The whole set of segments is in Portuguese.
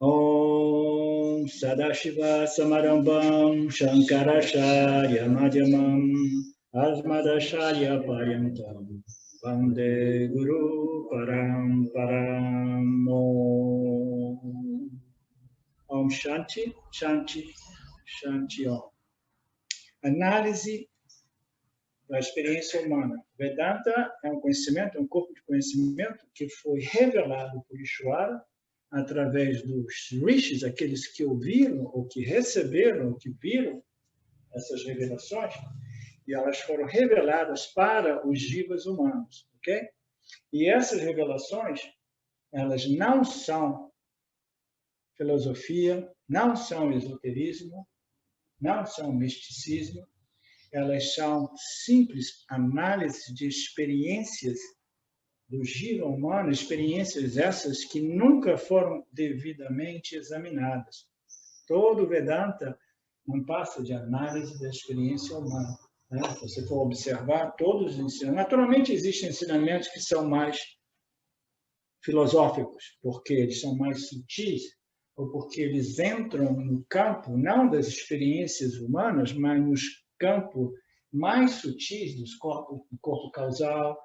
Om Sadashiva Samarambam Shankaracharya Madhyamam Asmadacharya Paryantam Vande Guru Paramparam. Om Shanti, Shanti, Shanti Om. Análise da experiência humana. Vedanta é um conhecimento, é um corpo de conhecimento que foi revelado por Ishvara através dos rishis, aqueles que ouviram, ou que receberam, ou que viram essas revelações, e elas foram reveladas para os jivas humanos, ok? E essas revelações, elas não são filosofia, não são esoterismo, não são misticismo, elas são simples análises de experiências do jiva humano, experiências essas que nunca foram devidamente examinadas. Todo Vedanta não passa de análise da experiência humana. Né? Se você for observar todos os ensinamentos, naturalmente existem ensinamentos que são mais filosóficos, porque eles são mais sutis, ou porque eles entram no campo, não das experiências humanas, mas nos campos mais sutis do corpo causal,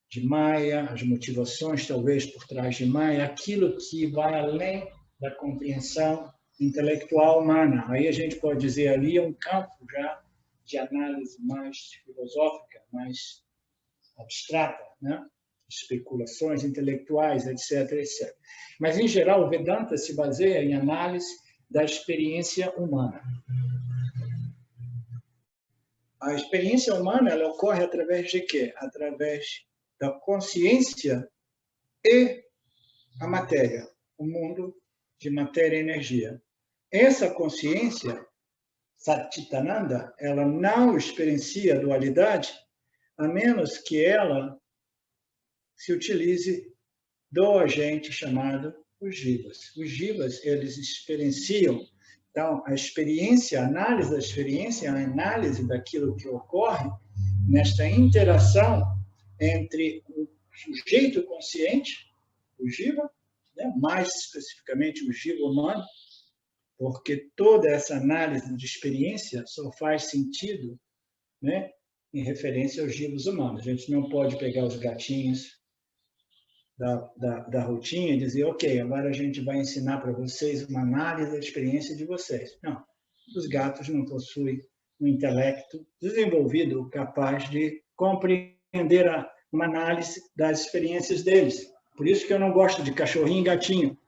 de Maya, as motivações talvez por trás de Maya, aquilo que vai além da compreensão intelectual humana. Aí a gente pode dizer ali é um campo já de análise mais filosófica, mais abstrata, né? Especulações intelectuais, etc, etc. Mas, em geral, o Vedanta se baseia em análise da experiência humana. A experiência humana ela ocorre através de quê? Através da consciência e a matéria, o mundo de matéria e energia. Essa consciência, Satchitananda, ela não experiencia a dualidade a menos que ela se utilize do agente chamado os jivas. Os jivas, eles experienciam, então, a experiência, a análise da experiência, a análise daquilo que ocorre nesta interação entre o sujeito consciente, o jiva, né? Mais especificamente o jiva humano, porque toda essa análise de experiência só faz sentido, né, em referência aos jivas humanos. A gente não pode pegar os gatinhos da rotina e dizer, ok, agora a gente vai ensinar para vocês uma análise da experiência de vocês. Não, os gatos não possuem um intelecto desenvolvido capaz de compreender uma análise das experiências deles. Por isso que eu não gosto de cachorrinho e gatinho,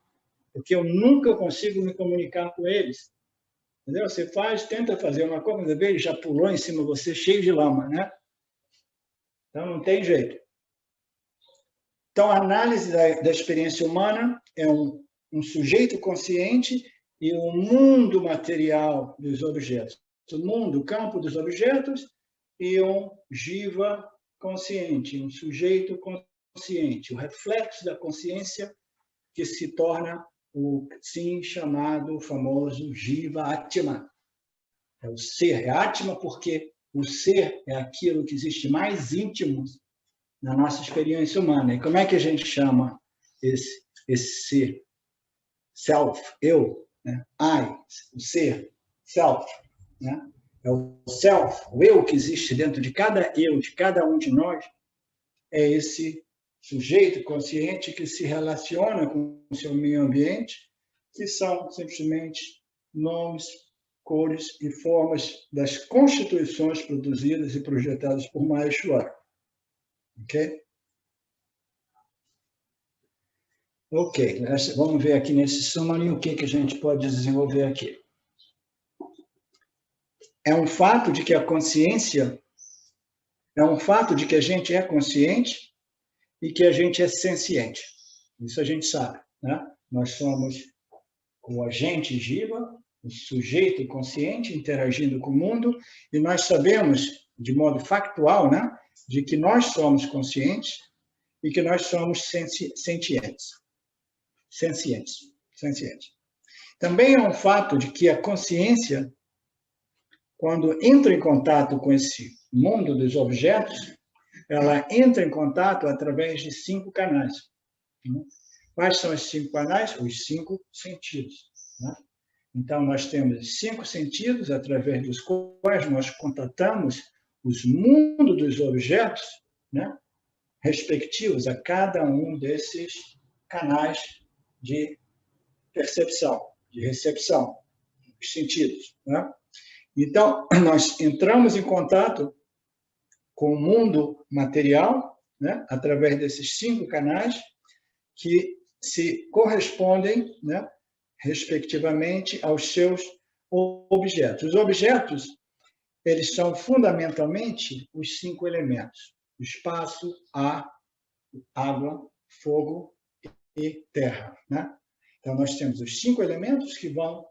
porque eu nunca consigo me comunicar com eles. Entendeu? Você tenta fazer uma coisa, ele já pulou em cima de você cheio de lama, né? Então não tem jeito. Então, a análise da experiência humana é um sujeito consciente e o mundo material dos objetos. O mundo, o campo dos objetos e um jiva consciente, um sujeito consciente, o reflexo da consciência que se torna o sim chamado famoso jiva atma. É o ser, é atma porque o ser é aquilo que existe mais íntimo na nossa experiência humana. E como é que a gente chama esse ser? Self, eu, né? I, o ser, self, né? É o self, o eu que existe dentro de cada eu, de cada um de nós, é esse sujeito consciente que se relaciona com o seu meio ambiente, que são simplesmente nomes, cores e formas das constituições produzidas e projetadas por Maheshwara. Ok? Ok, vamos ver aqui nesse summary o que a gente pode desenvolver aqui. É um fato de que a consciência, é um fato de que a gente é consciente e que a gente é senciente. Isso a gente sabe, né? Nós somos o agente jiva, o sujeito consciente interagindo com o mundo, e nós sabemos, de modo factual, né, de que nós somos conscientes e que nós somos sencientes. Senciente. Também é um fato de que a consciência, quando entra em contato com esse mundo dos objetos, ela entra em contato através de 5 canais. Quais são os 5 canais? Os 5 sentidos, né? Então, nós temos 5 sentidos através dos quais nós contatamos os mundos dos objetos, né, respectivos a cada um desses canais de percepção, de recepção, os sentidos, né? Então, nós entramos em contato com o mundo material, né, através desses 5 canais que se correspondem, né, respectivamente aos seus objetos. Os objetos, eles são fundamentalmente os 5 elementos: espaço, ar, água, fogo e terra, né? Então, nós temos os 5 elementos que vão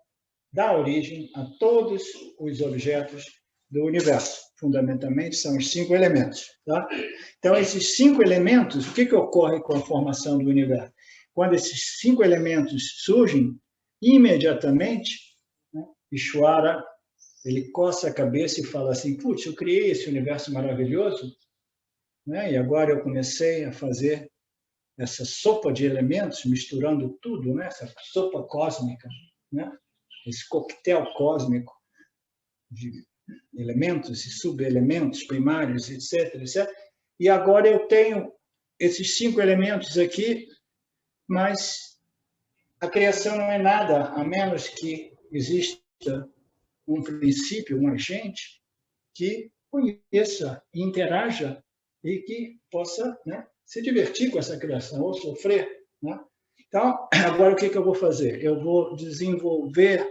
dar origem a todos os objetos do universo. Fundamentalmente, são os 5 elementos, tá? Então, esses 5 elementos, o que ocorre com a formação do universo? Quando esses 5 elementos surgem, imediatamente, né, Ishvara, ele coça a cabeça e fala assim: putz, eu criei esse universo maravilhoso, né, e agora eu comecei a fazer essa sopa de elementos, misturando tudo, né, essa sopa cósmica, né, esse coquetel cósmico de elementos e subelementos primários, etc, etc. E agora eu tenho esses 5 elementos aqui, mas a criação não é nada a menos que exista um princípio, um agente que conheça, interaja e que possa, né, se divertir com essa criação ou sofrer, né? Então, agora o que eu vou fazer? Eu vou desenvolver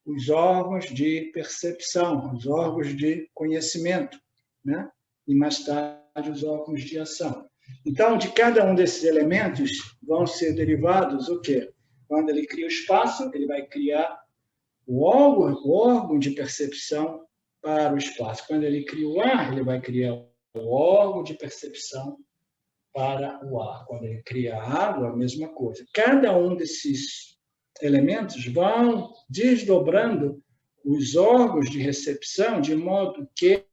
os órgãos de percepção, os órgãos de conhecimento, né? E mais tarde os órgãos de ação. Então, de cada um desses elementos vão ser derivados o quê? Quando ele cria o espaço, ele vai criar o órgão de percepção para o espaço. Quando ele cria o ar, ele vai criar o órgão de percepção para o ar. Quando ele cria a água, a mesma coisa. Cada um desses elementos vão desdobrando os órgãos de recepção de modo que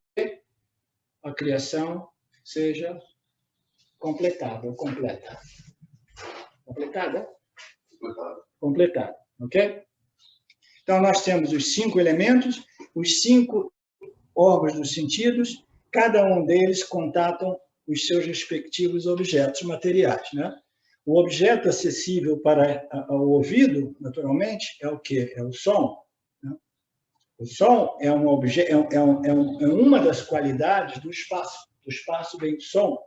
a criação seja completada ou completa. Completada? Completada, ok? Então, nós temos os 5 elementos, os 5 órgãos dos sentidos, cada um deles contatam os seus respectivos objetos materiais, né? O objeto acessível para o ouvido, naturalmente, é o quê? É o som, né? O som é uma das qualidades do espaço. Do espaço vem o som,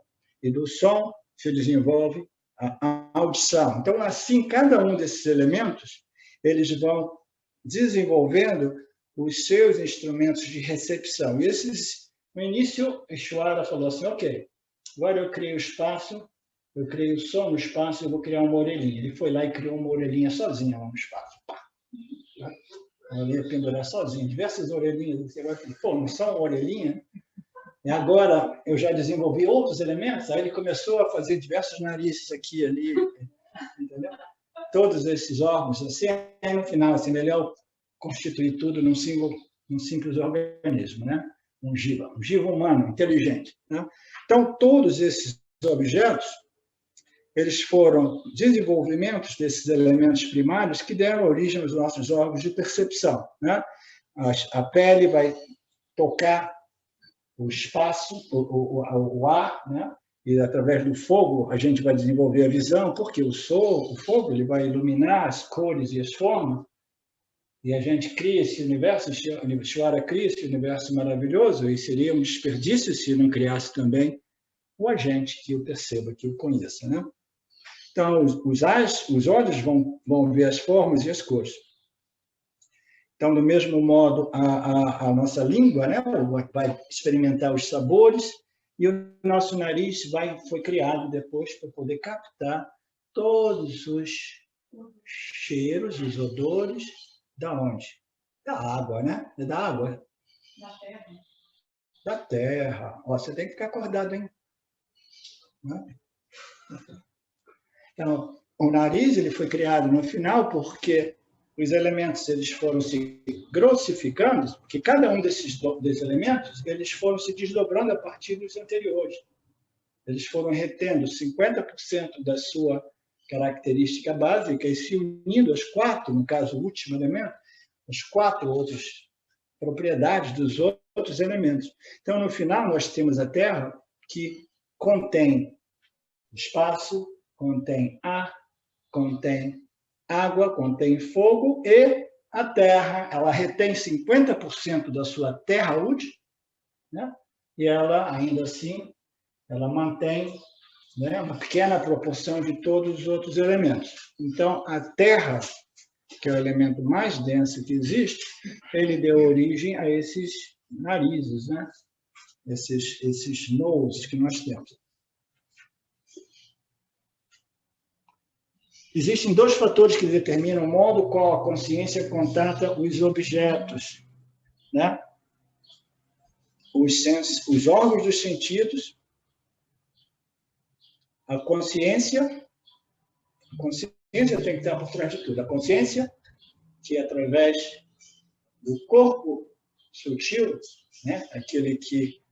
e do som se desenvolve a audição. Então, assim, cada um desses elementos, eles vão desenvolvendo os seus instrumentos de recepção. E esses, no início, Ishvara falou assim: ok, agora eu criei o espaço, eu criei o som no espaço, eu vou criar uma orelhinha. Ele foi lá e criou uma orelhinha sozinha lá no espaço. Ela ia pendurar sozinha, diversas orelhinhas. Você vai falar, pô, não são uma orelhinha? E agora eu já desenvolvi outros elementos, aí ele começou a fazer diversos narizes aqui e ali, entendeu? Todos esses órgãos, assim, aí no final, assim, melhor constituir tudo num simples organismo, né? Um jiva humano, inteligente, né? Então, todos esses objetos, eles foram desenvolvimentos desses elementos primários que deram origem aos nossos órgãos de percepção, né? A pele vai tocar o espaço, o ar, né? E através do fogo a gente vai desenvolver a visão, porque o fogo ele vai iluminar as cores e as formas, e a gente cria esse universo, Ishvara cria esse universo maravilhoso, e seria um desperdício se não criasse também o agente que o perceba, que o conheça, né? Então, os olhos vão ver as formas e as cores. Então, do mesmo modo, a nossa língua, né, vai experimentar os sabores, e o nosso nariz foi criado depois para poder captar todos os cheiros, os odores, da onde? Da água, né? É da água. Da terra. Da terra. Ó, você tem que ficar acordado, hein? Então, o nariz ele foi criado no final porque os elementos eles foram se grossificando, porque cada um desses elementos eles foram se desdobrando a partir dos anteriores. Eles foram retendo 50% da sua característica básica e se unindo as 4, no caso, o último elemento, as 4 outras propriedades dos outros elementos. Então, no final, nós temos a Terra, que contém espaço, contém ar, contém água, contém fogo, e a Terra, ela retém 50% da sua terra útil, né? E ela, ainda assim, ela mantém, né, uma pequena proporção de todos os outros elementos. Então, a Terra, que é o elemento mais denso que existe, ele deu origem a esses narizes, né? Esses noses que nós temos. Existem 2 fatores que determinam o modo qual a consciência contata os objetos, né? Os órgãos dos sentidos, a consciência tem que estar por trás de tudo. A consciência, que é através do corpo sutil, né? Aquele que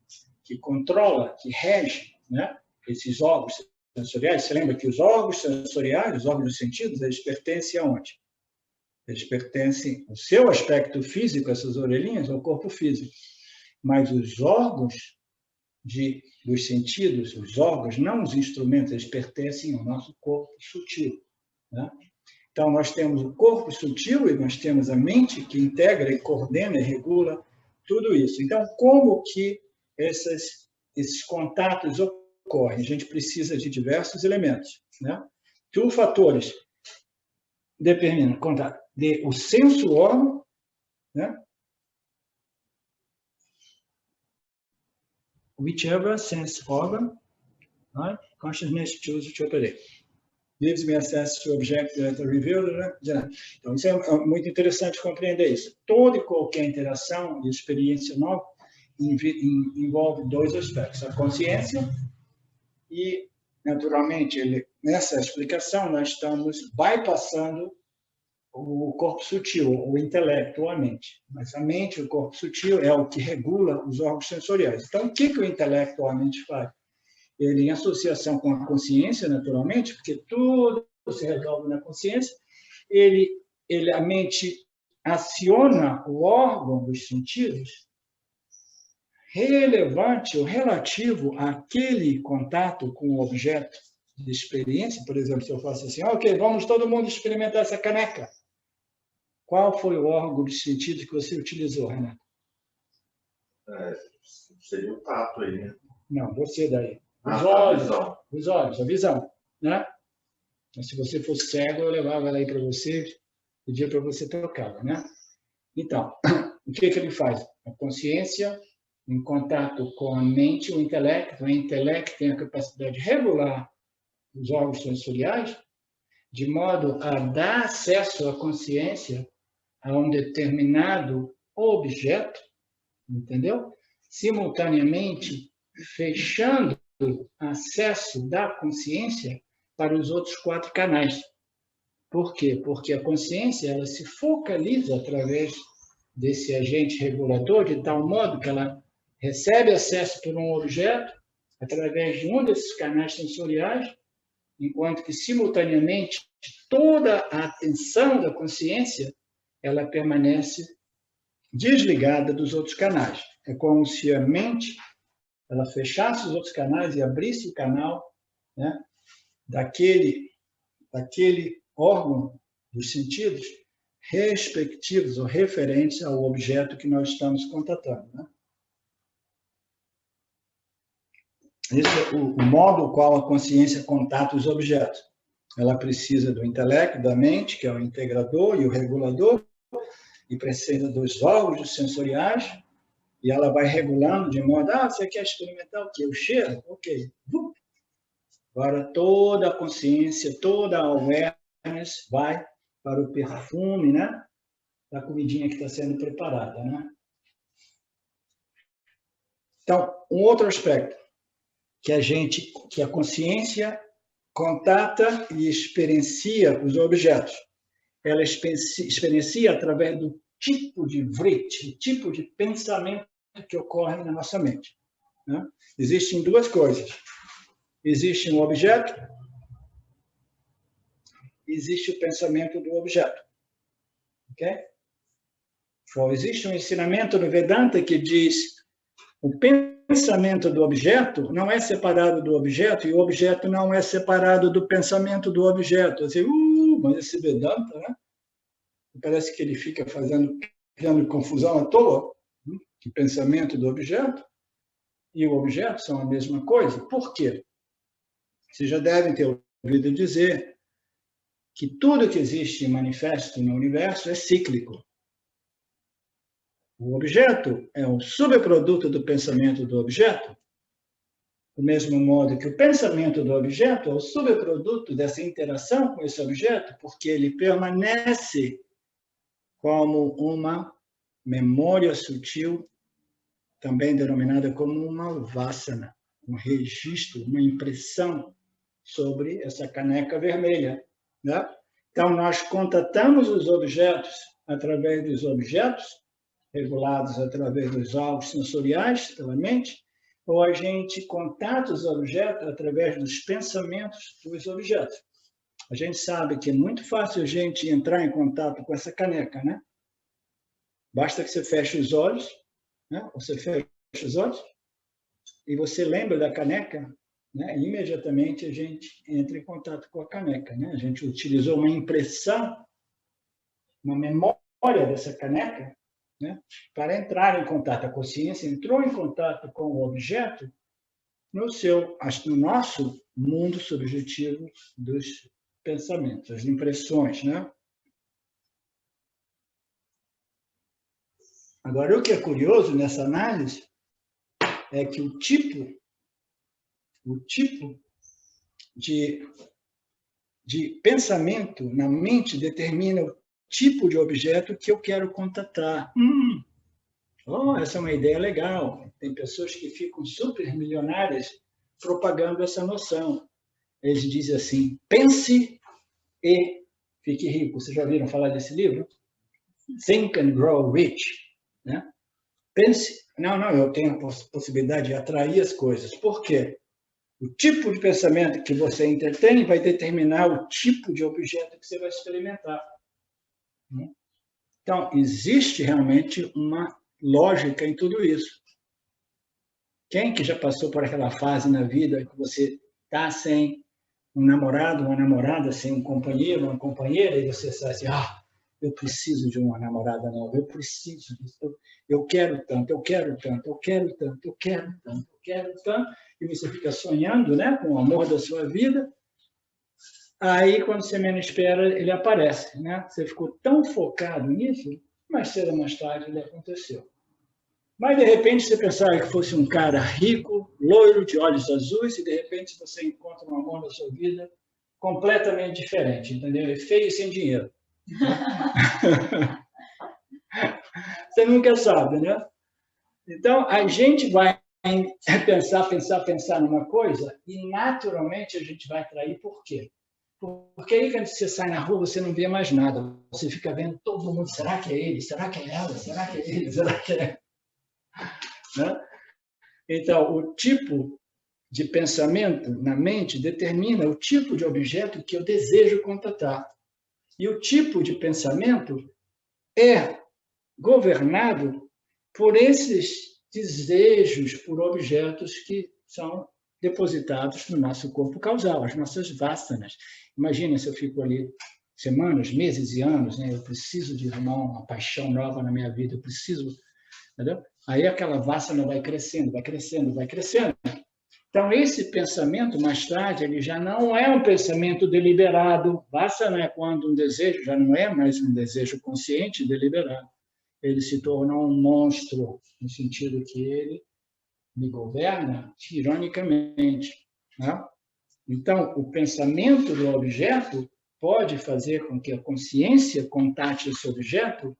controla, que rege, né? Esses órgãos sensoriais. Você lembra que os órgãos sensoriais, os órgãos dos sentidos, eles pertencem aonde? Eles pertencem ao seu aspecto físico, essas orelhinhas, ao corpo físico. Mas os órgãos dos sentidos, os órgãos, não os instrumentos, eles pertencem ao nosso corpo sutil, né? Então, nós temos o corpo sutil e nós temos a mente que integra e coordena e regula tudo isso. Então, como que esses contatos ocorrem? A gente precisa de diversos elementos, né? Que os fatores determinam contato o senso órgão, né? Whichever sense organ, right? Consciousness chooses to operate. Gives me access to object that are revealed. Então, isso é muito interessante compreender isso. Toda e qualquer interação e experiência nova envolve 2 aspectos. A consciência e, naturalmente, nessa explicação, nós estamos bypassando o corpo sutil, o intelecto ou a mente. Mas a mente, o corpo sutil, é o que regula os órgãos sensoriais. Então, o que o intelecto ou a mente faz? Ele, em associação com a consciência, naturalmente, porque tudo se resolve na consciência, a mente aciona o órgão dos sentidos relevante ou relativo àquele contato com o objeto de experiência. Por exemplo, se eu faço assim, ok, vamos todo mundo experimentar essa caneca. Qual foi o órgão dos sentidos que você utilizou, Renato? Seria o tato aí, né? Não, você daí. Os olhos, a visão, né? Mas se você fosse cego, eu levava ela aí para você, pedia para você tocar, né? Então, o que ele faz? A consciência, em contato com a mente, o intelecto tem a capacidade de regular os órgãos sensoriais, de modo a dar acesso à consciência a um determinado objeto, entendeu? Simultaneamente, fechando acesso da consciência para os outros 4 canais. Por quê? Porque a consciência ela se focaliza através desse agente regulador de tal modo que ela recebe acesso por um objeto através de um desses canais sensoriais, enquanto que, simultaneamente, toda a atenção da consciência ela permanece desligada dos outros canais. É como se a mente ela fechasse os outros canais e abrisse o canal, né, daquele órgão dos sentidos respectivos ou referentes ao objeto que nós estamos contatando, né? Esse é o modo qual a consciência contata os objetos. Ela precisa do intelecto, da mente, que é o integrador e o regulador, e precisa dos órgãos sensoriais, e ela vai regulando de modo, você quer experimentar o quê? O cheiro? Ok. Agora toda a consciência, toda a awareness vai para o perfume, né, da comidinha que está sendo preparada, né? Então, um outro aspecto que a consciência contata e experiencia os objetos. Ela experiencia através do tipo de vritti, tipo de pensamento que ocorre na nossa mente, né? Existem 2 coisas. Existe um objeto existe o pensamento do objeto. Ok? Existe um ensinamento no Vedanta que diz o pensamento do objeto não é separado do objeto e o objeto não é separado do pensamento do objeto. Assim, mas esse Vedanta, né? Parece que ele fica criando confusão à toa. O pensamento do objeto e o objeto são a mesma coisa. Por quê? Vocês já devem ter ouvido dizer que tudo que existe e manifesto no universo é cíclico. O objeto é um subproduto do pensamento do objeto, do mesmo modo que o pensamento do objeto é o subproduto dessa interação com esse objeto, porque ele permanece como uma memória sutil, também denominada como uma vasana, um registro, uma impressão sobre essa caneca vermelha. Né? Então, nós contatamos os objetos através dos objetos, regulados através dos órgãos sensoriais pela mente, ou a gente contata os objetos através dos pensamentos dos objetos. A gente sabe que é muito fácil a gente entrar em contato com essa caneca, né? Basta que você feche os olhos, né? Você fecha os olhos e você lembra da caneca, né? E imediatamente a gente entra em contato com a caneca, né? A gente utilizou uma impressão, uma memória dessa caneca, né? Para entrar em contato. A consciência entrou em contato com o objeto no nosso mundo subjetivo dos pensamentos, as impressões, né? Agora, o que é curioso nessa análise é que o tipo de pensamento na mente determina o tipo de objeto que eu quero contatar. Essa é uma ideia legal. Tem pessoas que ficam super milionárias propagando essa noção. Eles dizem assim, pense e fique rico. Vocês já ouviram falar desse livro? Think and Grow Rich. Né? Pense, eu tenho a possibilidade de atrair as coisas. Por quê? O tipo de pensamento que você entretém vai determinar o tipo de objeto que você vai experimentar. Então, existe realmente uma lógica em tudo isso. Quem que já passou por aquela fase na vida que você está sem um namorado, uma namorada, sem um companheiro, uma companheira, e você sai assim, eu preciso de uma namorada nova, eu preciso disso, eu quero tanto, eu quero tanto, eu quero tanto, eu quero tanto, eu quero tanto, e você fica sonhando, né, com o amor da sua vida. Aí, quando você menos espera, ele aparece, né? Você ficou tão focado nisso, mais cedo ou mais tarde ele aconteceu. Mas, de repente, você pensava que fosse um cara rico, loiro, de olhos azuis, e, de repente, você encontra um amor na sua vida completamente diferente, entendeu? É feio e sem dinheiro. Você nunca sabe, né? Então, a gente vai pensar numa coisa e, naturalmente, a gente vai atrair por quê? Porque aí, quando você sai na rua, você não vê mais nada. Você fica vendo todo mundo. Será que é ele? Será que é ela? Será que é ele? Será que é... Né? Então, o tipo de pensamento na mente determina o tipo de objeto que eu desejo contatar. E o tipo de pensamento é governado por esses desejos por objetos que são depositados no nosso corpo causal, as nossas vasanas. Imagina se eu fico ali semanas, meses e anos, né? Eu preciso de uma paixão nova na minha vida, eu preciso... Entendeu? Aí aquela vasana vai crescendo, vai crescendo, vai crescendo. Então, esse pensamento, mais tarde, ele já não é um pensamento deliberado. Vasana é quando um desejo já não é mais um desejo consciente, deliberado. Ele se torna um monstro, no sentido que ele me governa tiranicamente. Né? Então, o pensamento do objeto pode fazer com que a consciência contate esse objeto,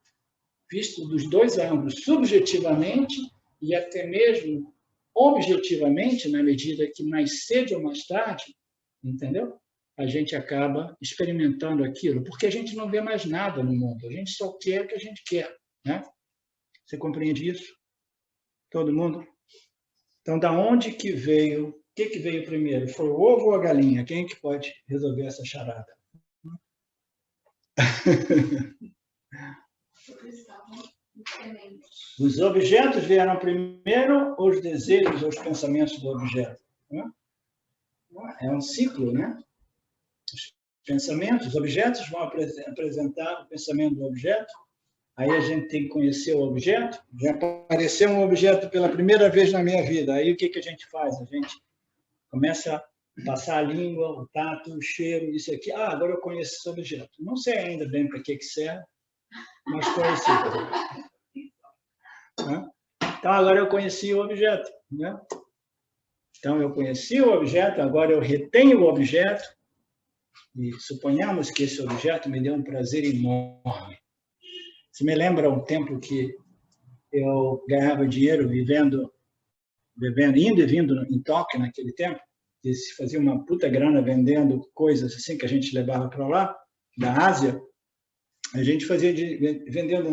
visto dos dois ângulos, subjetivamente e até mesmo objetivamente, na medida que mais cedo ou mais tarde, entendeu? A gente acaba experimentando aquilo, porque a gente não vê mais nada no mundo, a gente só quer o que a gente quer, né? Você compreende isso? Todo mundo? Então, da onde que veio? O que veio primeiro? Foi o ovo ou a galinha? Quem que pode resolver essa charada? Os objetos vieram primeiro, os desejos, os pensamentos do objeto. Né? É um ciclo, né? Os pensamentos, os objetos vão apresentar o pensamento do objeto. Aí a gente tem que conhecer o objeto. Já apareceu um objeto pela primeira vez na minha vida. Aí o que a gente faz? A gente começa a passar a língua, o tato, o cheiro, isso aqui. Ah, agora eu conheço esse objeto. Não sei ainda bem para que serve, mas conheci. Então, agora eu conheci o objeto. Né? Então, eu conheci o objeto, agora eu retenho o objeto, e suponhamos que esse objeto me deu um prazer enorme. Você me lembra um tempo que eu ganhava dinheiro vivendo, indo e vindo em Tóquio naquele tempo, e se fazia uma puta grana vendendo coisas assim que a gente levava para lá, da Ásia. A gente fazia vendendo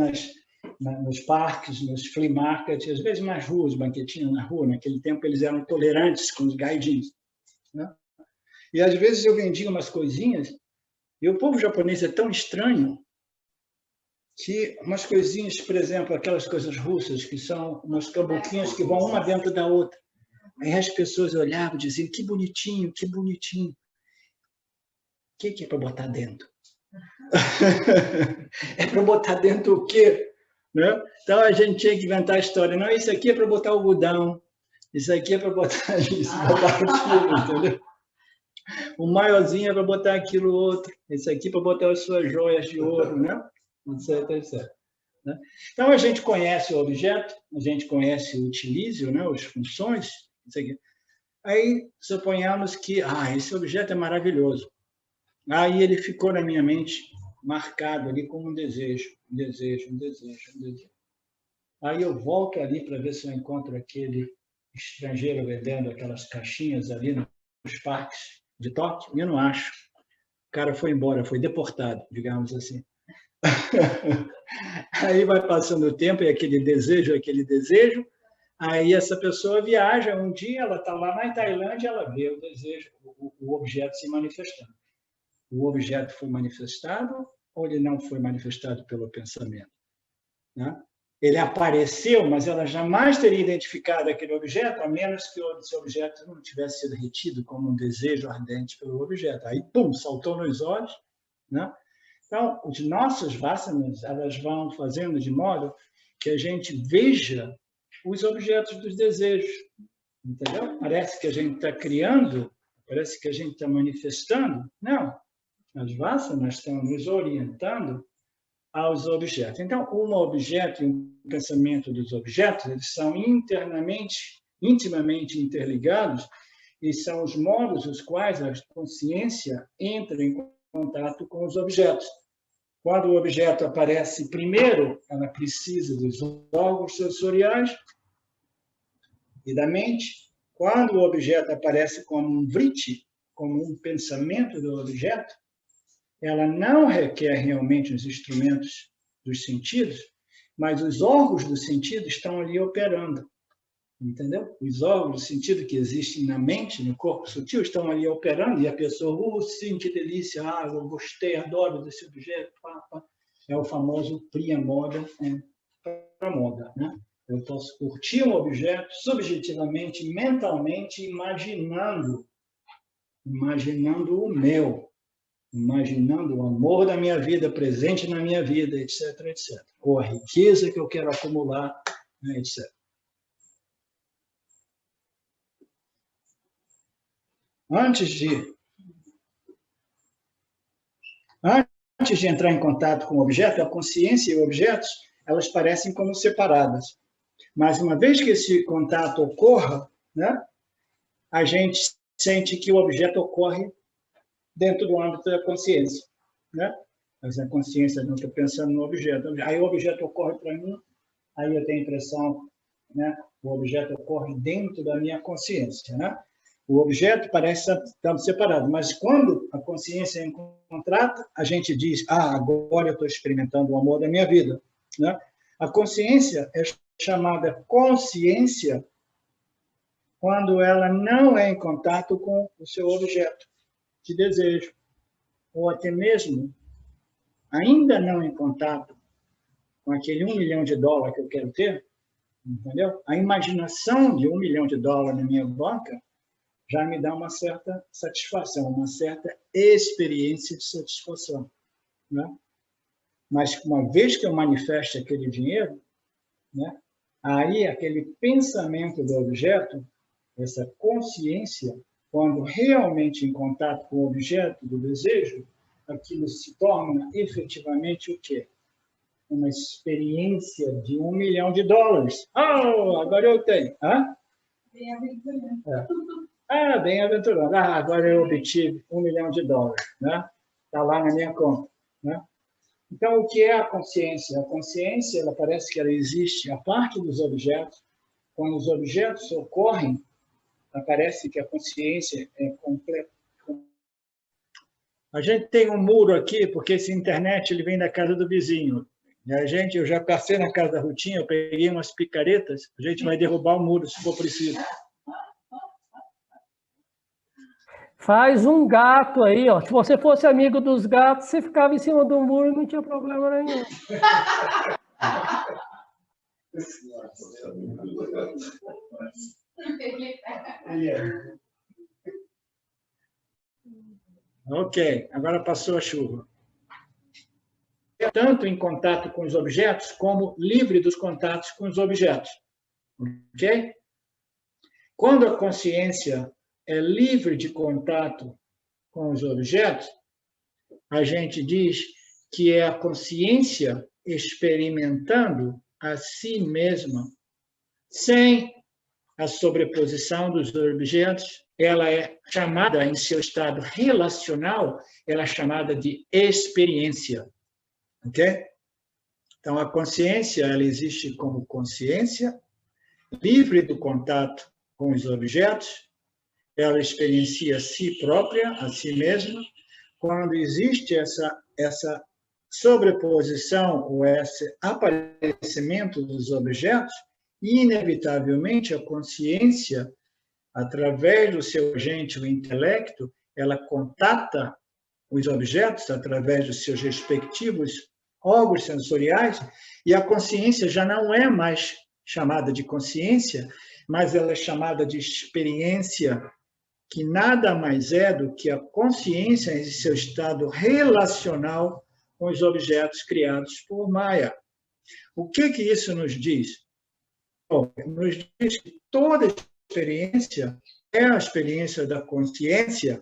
nos parques, nos flea markets, às vezes nas ruas, banquetinhos na rua. Naquele tempo eles eram tolerantes com os gaijins. Né? E às vezes eu vendia umas coisinhas, e o povo japonês é tão estranho que umas coisinhas, por exemplo, aquelas coisas russas, que são umas cambuquinhas que vão uma dentro da outra. Aí as pessoas olhavam e diziam, que bonitinho, que bonitinho. O que é para botar dentro? É para botar dentro o quê? Né? Então a gente tinha que inventar a história. Não, isso aqui é para botar algodão, isso aqui é para botar isso, botar aquilo, entendeu? O maiorzinho é para botar aquilo outro, esse aqui para botar as suas joias de ouro, né? Etc, etc. Né? Então a gente conhece o objeto, a gente conhece o utilísio, né? As funções. Isso aqui. Aí suponhamos que esse objeto é maravilhoso. Aí ele ficou na minha mente marcado ali como um desejo, um desejo, um desejo, um desejo. Aí eu volto ali para ver se eu encontro aquele estrangeiro vendendo aquelas caixinhas ali nos parques de Tóquio, e eu não acho. O cara foi embora, foi deportado, digamos assim. Aí vai passando o tempo, e aquele desejo, aí essa pessoa viaja, um dia ela está lá na Tailândia, ela vê o desejo, o objeto se manifestando. O objeto foi manifestado ou ele não foi manifestado pelo pensamento? Né? Ele apareceu, mas ela jamais teria identificado aquele objeto, a menos que esse objeto não tivesse sido retido como um desejo ardente pelo objeto. Aí, pum, saltou nos olhos. Né? Então, as nossas vasanas, elas vão fazendo de modo que a gente veja os objetos dos desejos. Entendeu? Parece que a gente está criando, parece que a gente está manifestando. Não. As vasanas estão nos orientando aos objetos. Então, um objeto e um pensamento dos objetos, eles são intimamente interligados, e são os modos os quais a consciência entra em contato com os objetos. Quando o objeto aparece primeiro, ela precisa dos órgãos sensoriais e da mente. Quando o objeto aparece como um vritti, como um pensamento do objeto, ela não requer realmente os instrumentos dos sentidos, mas os órgãos do sentido estão ali operando. Entendeu? Os órgãos do sentido que existem na mente, no corpo sutil, estão ali operando, e a pessoa, sim, que delícia, eu gostei, adoro desse objeto. É o famoso Priya Moda, Pramoda. Né? Eu posso curtir um objeto subjetivamente, mentalmente, imaginando o meu, imaginando o amor da minha vida presente na minha vida, etc, etc. Ou a riqueza que eu quero acumular, etc. Antes de entrar em contato com o objeto, a consciência e o objeto, elas parecem como separadas. Mas uma vez que esse contato ocorra, né, a gente sente que o objeto ocorre dentro do âmbito da consciência. Né? Mas a consciência não está pensando no objeto. Aí o objeto ocorre para mim, aí eu tenho a impressão, né, o objeto ocorre dentro da minha consciência. Né? O objeto parece estar separado, mas quando a consciência é encontrada, a gente diz, agora eu estou experimentando o amor da minha vida. Né? A consciência é chamada consciência quando ela não é em contato com o seu objeto de desejo, ou até mesmo ainda não em contato com aquele $1 milhão que eu quero ter, entendeu? A imaginação de $1 milhão na minha banca já me dá uma certa satisfação, uma certa experiência de satisfação, né? Mas uma vez que eu manifesto aquele dinheiro, né, aí aquele pensamento do objeto, essa consciência, quando realmente em contato com o objeto do desejo, aquilo se torna efetivamente o quê? Uma experiência de $1 milhão. Oh, agora eu tenho. Hã? Bem-aventurado. Bem-aventurado. Agora eu obtive $1 milhão, né? Está lá na minha conta, né? Então, o que é a consciência? A consciência, ela parece que ela existe a parte dos objetos. Quando os objetos ocorrem, parece que a consciência é completa. A gente tem um muro aqui, porque esse internet ele vem da casa do vizinho. E eu já passei na casa da Rutinha, eu peguei umas picaretas, a gente vai derrubar o muro se for preciso. Faz um gato aí, ó. Se você fosse amigo dos gatos, você ficava em cima do muro e não tinha problema nenhum. Ok, agora passou a chuva. Tanto em contato com os objetos, como livre dos contatos com os objetos. Ok? Quando a consciência é livre de contato com os objetos, a gente diz que é a consciência experimentando a si mesma, sem a sobreposição dos objetos. Ela é chamada, em seu estado relacional, ela é chamada de experiência. Ok? Então, a consciência, ela existe como consciência, livre do contato com os objetos, ela experiencia a si própria, a si mesma. Quando existe essa sobreposição ou esse aparecimento dos objetos, inevitavelmente a consciência, através do seu agente, o intelecto, ela contata os objetos através dos seus respectivos órgãos sensoriais, e a consciência já não é mais chamada de consciência, mas ela é chamada de experiência, que nada mais é do que a consciência em seu estado relacional com os objetos criados por Maya. O que isso nos diz? Bom, nos diz que toda experiência é a experiência da consciência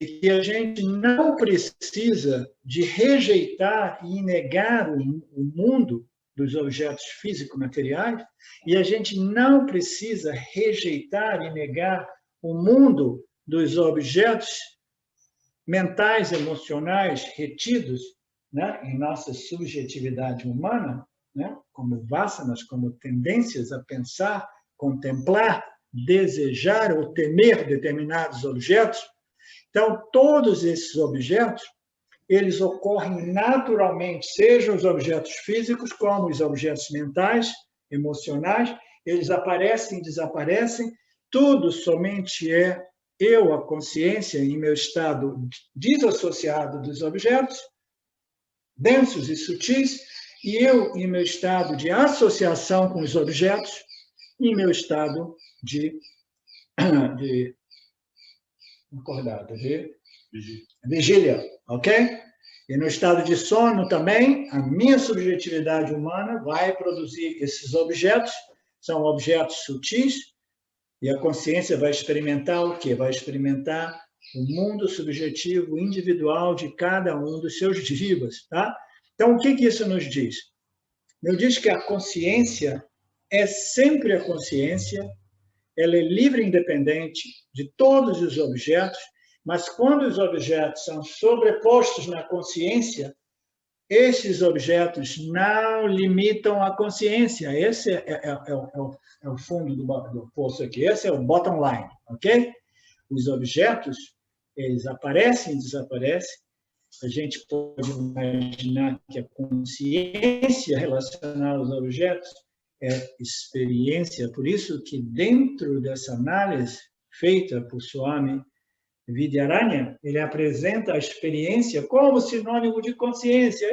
e que a gente não precisa de rejeitar e negar o mundo dos objetos físico-materiais, e a gente não precisa rejeitar e negar o mundo dos objetos mentais, emocionais, retidos, né, em nossa subjetividade humana, né, como vasanas, como tendências a pensar, contemplar, desejar ou temer determinados objetos. Então, todos esses objetos, eles ocorrem naturalmente, sejam os objetos físicos, como os objetos mentais, emocionais, eles aparecem e desaparecem, tudo somente é eu, a consciência, em meu estado desassociado dos objetos, densos e sutis, e eu, em meu estado de associação com os objetos, em meu estado de vigília, ok? E no estado de sono também, a minha subjetividade humana vai produzir esses objetos, são objetos sutis, e a consciência vai experimentar o quê? Vai experimentar o mundo subjetivo individual de cada um dos seus jivas, tá? Então, o que isso nos diz? Nos diz que a consciência é sempre a consciência, ela é livre e independente de todos os objetos, mas quando os objetos são sobrepostos na consciência, esses objetos não limitam a consciência. Esse é o fundo do poço aqui, esse é o bottom line, ok? Os objetos, eles aparecem e desaparecem. A gente pode imaginar que a consciência relacionada aos objetos é experiência. Por isso que dentro dessa análise feita por Swami Vidyaranya, ele apresenta a experiência como sinônimo de consciência.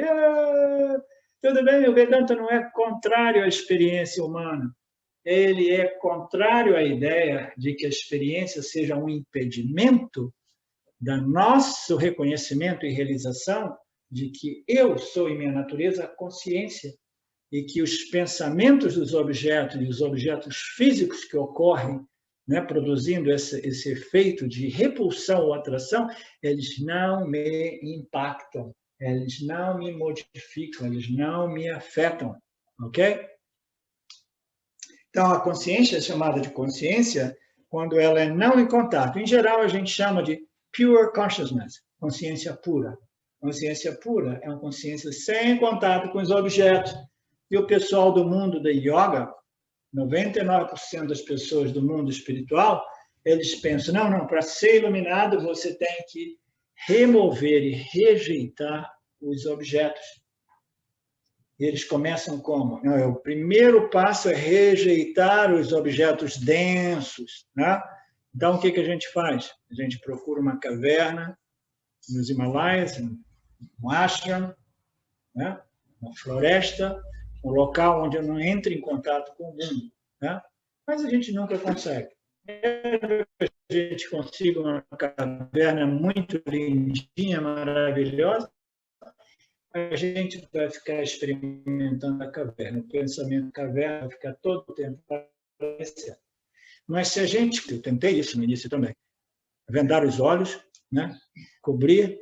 Tudo bem, o Vedanta não é contrário à experiência humana. Ele é contrário à ideia de que a experiência seja um impedimento do nosso reconhecimento e realização de que eu sou, em minha natureza, a consciência, e que os pensamentos dos objetos e os objetos físicos que ocorrem, né, produzindo esse efeito de repulsão ou atração, eles não me impactam, eles não me modificam, eles não me afetam, ok? Então, a consciência é chamada de consciência quando ela é não em contato. Em geral, a gente chama de pure consciousness, consciência pura. Consciência pura é uma consciência sem contato com os objetos. E o pessoal do mundo da yoga, 99% das pessoas do mundo espiritual, eles pensam, não, para ser iluminado você tem que remover e rejeitar os objetos. E eles começam como? Não, o primeiro passo é rejeitar os objetos densos, né? Então, o que a gente faz? A gente procura uma caverna nos Himalaias, um ashram, né? Uma floresta, um local onde eu não entre em contato com o mundo, né? Mas a gente nunca consegue. A gente consiga uma caverna muito lindinha, maravilhosa, a gente vai ficar experimentando a caverna. O pensamento caverna vai ficar todo o tempo aparecendo. Mas se a gente, eu tentei isso no início também, vendar os olhos, né? Cobrir,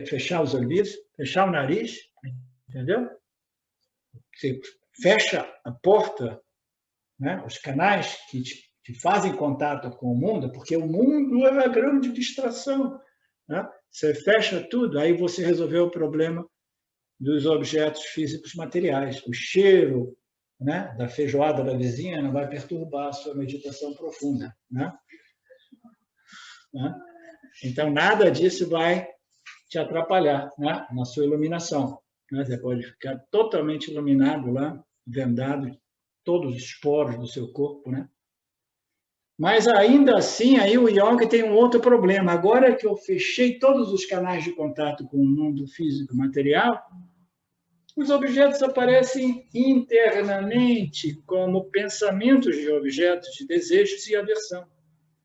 fechar os ouvidos, fechar o nariz, entendeu? Você fecha a porta, né? Os canais que te fazem contato com o mundo, porque o mundo é uma grande distração, né? Você fecha tudo, aí você resolveu o problema dos objetos físicos materiais. O cheiro, né, da feijoada da vizinha não vai perturbar a sua meditação profunda, né? Então, nada disso vai te atrapalhar, né, na sua iluminação. Você pode ficar totalmente iluminado lá, vendado todos os poros do seu corpo, né? Mas, ainda assim, aí o yoga tem um outro problema. Agora que eu fechei todos os canais de contato com o mundo físico material, os objetos aparecem internamente como pensamentos de objetos, de desejos e aversão.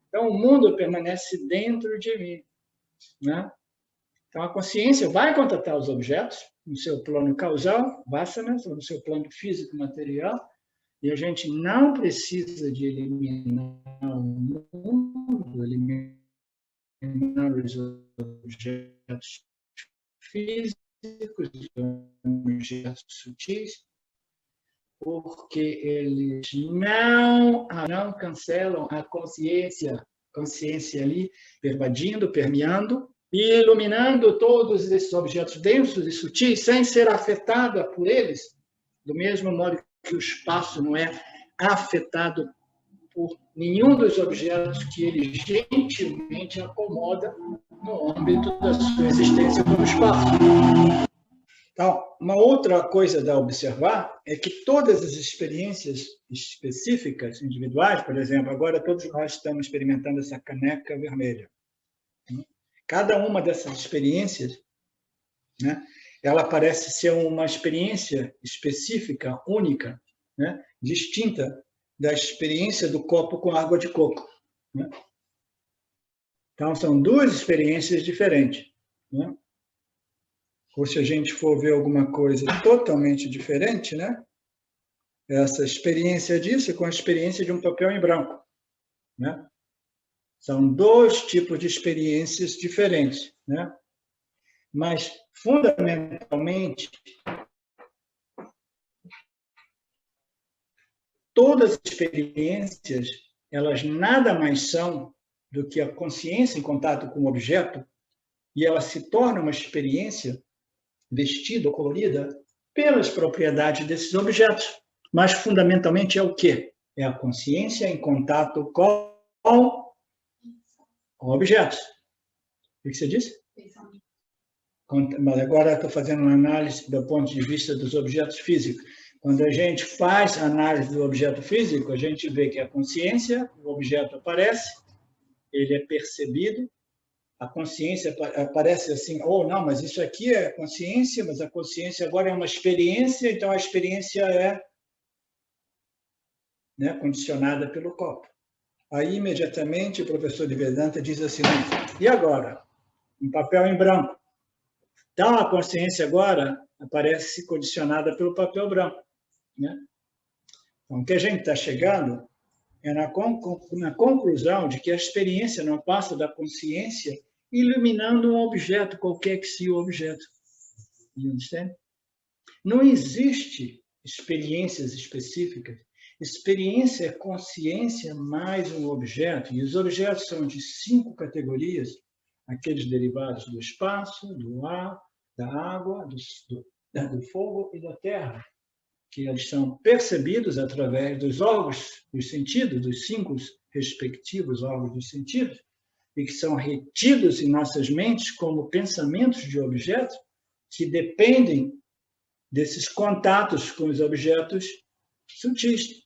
Então, o mundo permanece dentro de mim, né? Então, a consciência vai contatar os objetos no seu plano causal, vasanas, ou no seu plano físico material, e a gente não precisa de eliminar o mundo, eliminar os objetos físicos, os objetos sutis, porque eles não cancelam a consciência ali, pervadindo, permeando e iluminando todos esses objetos densos e sutis, sem ser afetada por eles, do mesmo modo que o espaço não é afetado por nenhum dos objetos que ele gentilmente acomoda no âmbito da sua existência como espaço. Então, uma outra coisa a observar é que todas as experiências específicas, individuais, por exemplo, agora todos nós estamos experimentando essa caneca vermelha. Cada uma dessas experiências, né, ela parece ser uma experiência específica, única, né, distinta da experiência do copo com água de coco, né? Então, são duas experiências diferentes, né? Ou se a gente for ver alguma coisa totalmente diferente, né? Essa experiência disso é com a experiência de um papel em branco, né? São dois tipos de experiências diferentes, né? Mas, fundamentalmente, todas as experiências, elas nada mais são do que a consciência em contato com o objeto, e ela se torna uma experiência vestida ou colorida pelas propriedades desses objetos. Mas, fundamentalmente, é o quê? É a consciência em contato com objetos. O que você disse? Mas agora estou fazendo uma análise do ponto de vista dos objetos físicos. Quando a gente faz a análise do objeto físico, a gente vê que a consciência, o objeto aparece, ele é percebido, a consciência aparece assim, ou não, mas isso aqui é consciência, mas a consciência agora é uma experiência, então a experiência é, né, condicionada pelo copo. Aí, imediatamente, o professor de Vedanta diz assim, e agora? Um papel em branco. Então, a consciência agora aparece condicionada pelo papel branco, né? Então, o que a gente está chegando é na conclusão de que a experiência não passa da consciência iluminando um objeto, qualquer que seja o objeto. Entende? Não existe experiências específicas. Experiência é consciência mais um objeto, e os objetos são de 5 categorias, aqueles derivados do espaço, do ar, da água, do fogo e da terra, que eles são percebidos através dos órgãos dos sentidos, dos 5 respectivos órgãos dos sentidos, e que são retidos em nossas mentes como pensamentos de objetos que dependem desses contatos com os objetos sutis,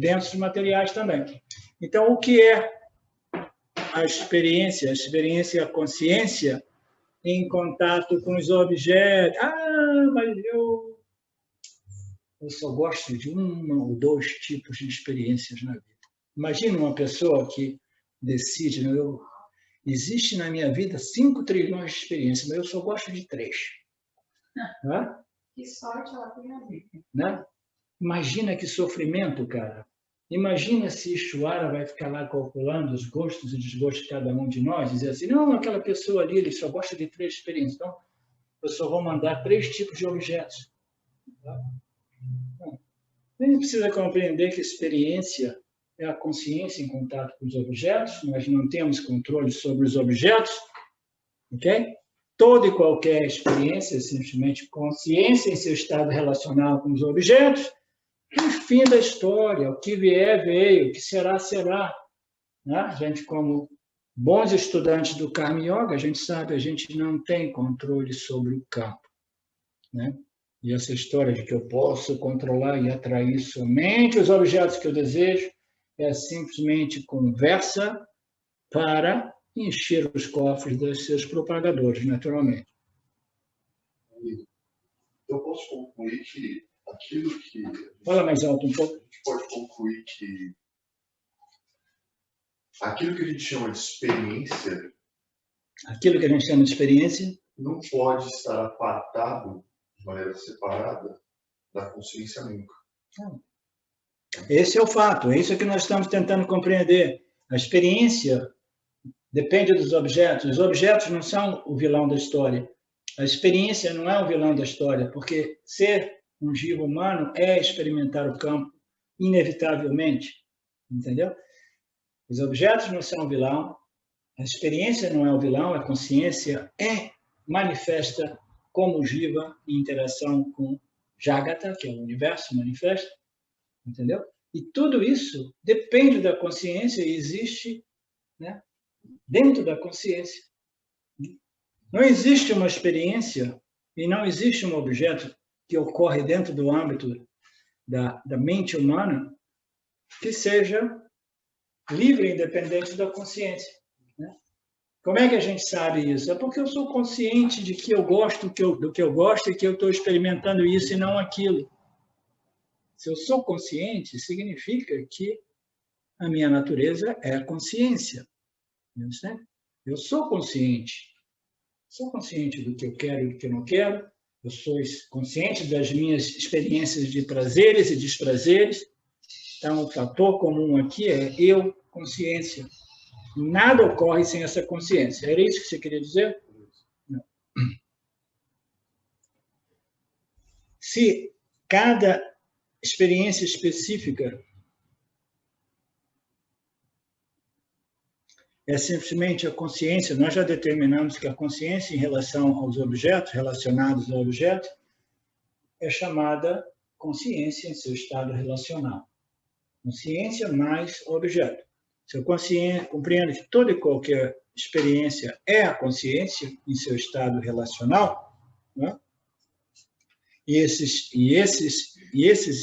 densos materiais também. Então, o que é a experiência? A experiência é a consciência em contato com os objetos. Ah, mas eu só gosto de 1 ou 2 tipos de experiências na vida. Imagina uma pessoa que decide, existe na minha vida 5 trilhões de experiências, mas eu só gosto de 3. Que sorte ela tem na vida. Né? Imagina que sofrimento, cara. Imagina se Ishvara vai ficar lá calculando os gostos e desgostos de cada um de nós, e dizer assim, não, aquela pessoa ali, ele só gosta de 3 experiências. Então, eu só vou mandar 3 tipos de objetos. A gente precisa compreender que a experiência é a consciência em contato com os objetos, nós não temos controle sobre os objetos, ok? Toda e qualquer experiência é simplesmente consciência em seu estado relacional com os objetos, e o fim da história, o que vier, veio, o que será, será. Né? A gente, como bons estudantes do Karma Yoga, a gente sabe, a gente não tem controle sobre o campo. Né? E essa história de que eu posso controlar e atrair somente os objetos que eu desejo é simplesmente conversa para encher os cofres dos seus propagadores, naturalmente. Eu posso concluir que aquilo que... Fala mais alto um pouco. A gente pode concluir que aquilo que a gente chama de experiência... Aquilo que a gente chama de experiência... não pode estar apartado de maneira separada da consciência nunca. Esse é o fato, é isso que nós estamos tentando compreender. A experiência depende dos objetos. Os objetos não são o vilão da história. A experiência não é o vilão da história, porque ser um jiva humano é experimentar o campo, inevitavelmente. Entendeu? Os objetos não são o vilão, a experiência não é o vilão, a consciência é manifesta como jiva em interação com Jagata, que é o universo manifesto. Entendeu? E tudo isso depende da consciência e existe, né, dentro da consciência. Não existe uma experiência e não existe um objeto que ocorre dentro do âmbito da mente humana que seja livre e independente da consciência. Né? Como é que a gente sabe isso? É porque eu sou consciente de que eu gosto do que eu gosto e que eu estou experimentando isso e não aquilo. Se eu sou consciente, significa que a minha natureza é a consciência. Eu sou consciente. Sou consciente do que eu quero e do que eu não quero. Eu sou consciente das minhas experiências de prazeres e desprazeres. Então, o fator comum aqui é eu, consciência. Nada ocorre sem essa consciência. Era isso que você queria dizer? Não. Se cada experiência específica é simplesmente a consciência, nós já determinamos que a consciência em relação aos objetos, relacionados ao objeto, é chamada consciência em seu estado relacional. Consciência mais objeto. Se eu compreendo que toda e qualquer experiência é a consciência em seu estado relacional, né? E esses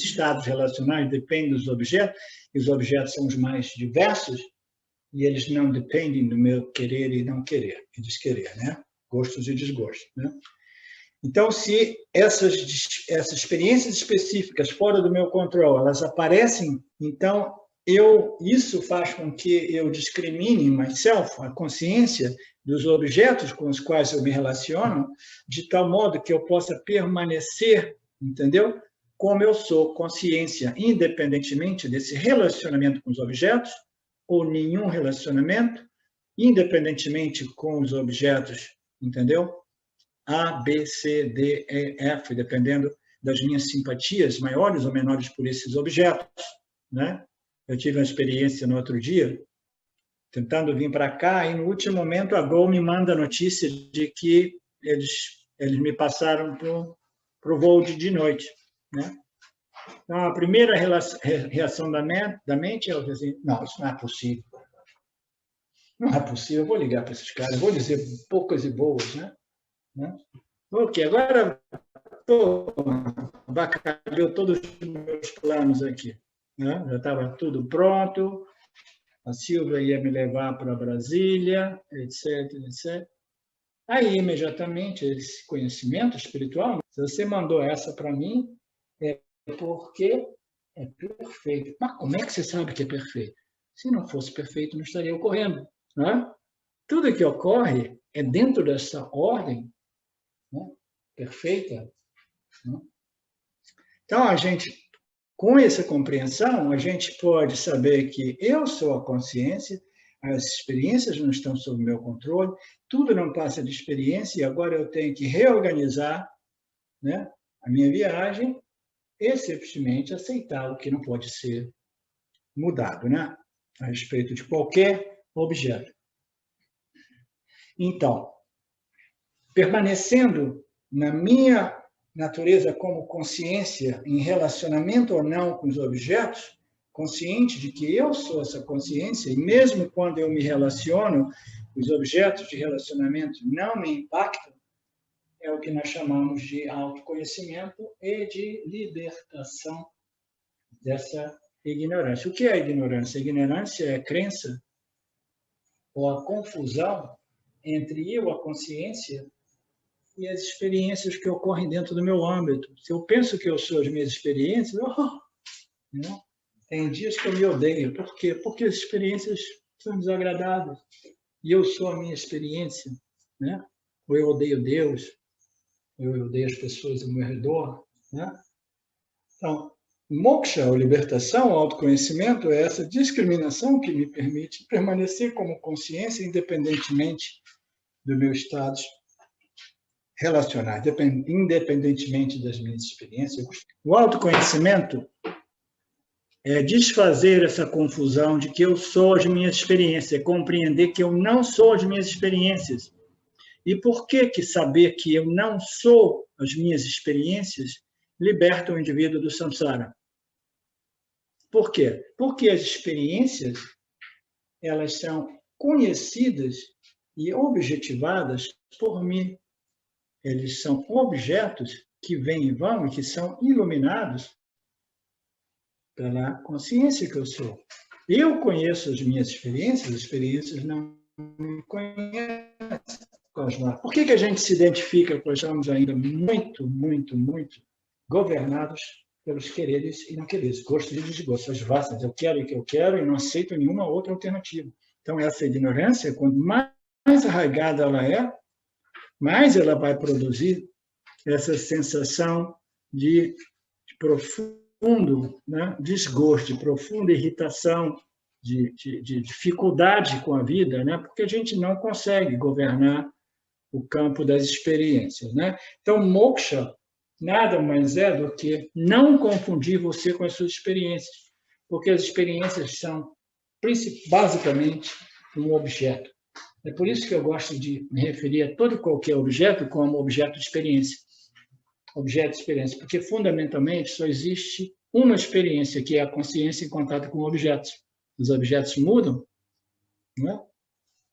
estados relacionais dependem dos objetos, e os objetos são os mais diversos, e eles não dependem do meu querer e não querer, e desquerer, né? Gostos e desgostos, né? Então, se essas experiências específicas fora do meu controle, elas aparecem, então isso faz com que eu discrimine myself, a consciência dos objetos com os quais eu me relaciono, de tal modo que eu possa permanecer, entendeu? Como eu sou consciência, independentemente desse relacionamento com os objetos, ou nenhum relacionamento, independentemente com os objetos, entendeu? A, B, C, D, E, F, dependendo das minhas simpatias, maiores ou menores por esses objetos, né? Eu tive uma experiência no outro dia, tentando vir para cá, e no último momento a Gol me manda a notícia de que eles me passaram para o voo de noite, né? Então, a primeira reação da mente é assim, não, isso não é possível. Não é possível, eu vou ligar para esses caras, vou dizer poucas e boas, né? Ok, agora abacalhou todos os meus planos aqui, né? Já estava tudo pronto, a Silvia ia me levar para Brasília, etc, etc. Aí, imediatamente, esse conhecimento espiritual, se você mandou essa para mim, é porque é perfeito. Mas como é que você sabe que é perfeito? Se não fosse perfeito, não estaria ocorrendo, né? Tudo que ocorre é dentro dessa ordem, né, perfeita. Né? Então, com essa compreensão, a gente pode saber que eu sou a consciência, as experiências não estão sob meu controle, tudo não passa de experiência e agora eu tenho que reorganizar, né, a minha viagem e simplesmente aceitar o que não pode ser mudado, né, a respeito de qualquer objeto. Então, permanecendo na minha natureza como consciência, em relacionamento ou não com os objetos, consciente de que eu sou essa consciência, e mesmo quando eu me relaciono, os objetos de relacionamento não me impactam, é o que nós chamamos de autoconhecimento e de libertação dessa ignorância. O que é a ignorância? A ignorância é a crença ou a confusão entre eu, a consciência, e as experiências que ocorrem dentro do meu âmbito. Se eu penso que eu sou as minhas experiências, né? Tem dias que eu me odeio. Por quê? Porque as experiências são desagradáveis. E eu sou a minha experiência. Né? Ou eu odeio Deus, ou eu odeio as pessoas ao meu redor. Né? Então, moksha, ou libertação, autoconhecimento, é essa discriminação que me permite permanecer como consciência independentemente do meu estado relacionar, independentemente das minhas experiências. O autoconhecimento é desfazer essa confusão de que eu sou as minhas experiências, é compreender que eu não sou as minhas experiências. E por que saber que eu não sou as minhas experiências liberta o indivíduo do samsara? Por quê? Porque as experiências, elas são conhecidas e objetivadas por mim. Eles são objetos que vêm e vão e que são iluminados pela consciência que eu sou. Eu conheço as minhas experiências, as experiências não me conhecem. Por que a gente se identifica com os homens ainda muito, muito, muito governados pelos quereres e não quereres, gostos e desgostos, as vassas, eu quero o que eu quero e não aceito nenhuma outra alternativa. Então, essa ignorância, quanto mais arraigada ela é, mais ela vai produzir essa sensação de profundo, né, desgosto, de profunda irritação, de dificuldade com a vida, né, porque a gente não consegue governar o campo das experiências. Né? Então, moksha nada mais é do que não confundir você com as suas experiências, porque as experiências são, basicamente, um objeto. É por isso que eu gosto de me referir a todo e qualquer objeto como objeto de experiência. Objeto de experiência, porque, fundamentalmente, só existe uma experiência, que é a consciência em contato com objetos. Os objetos mudam, né?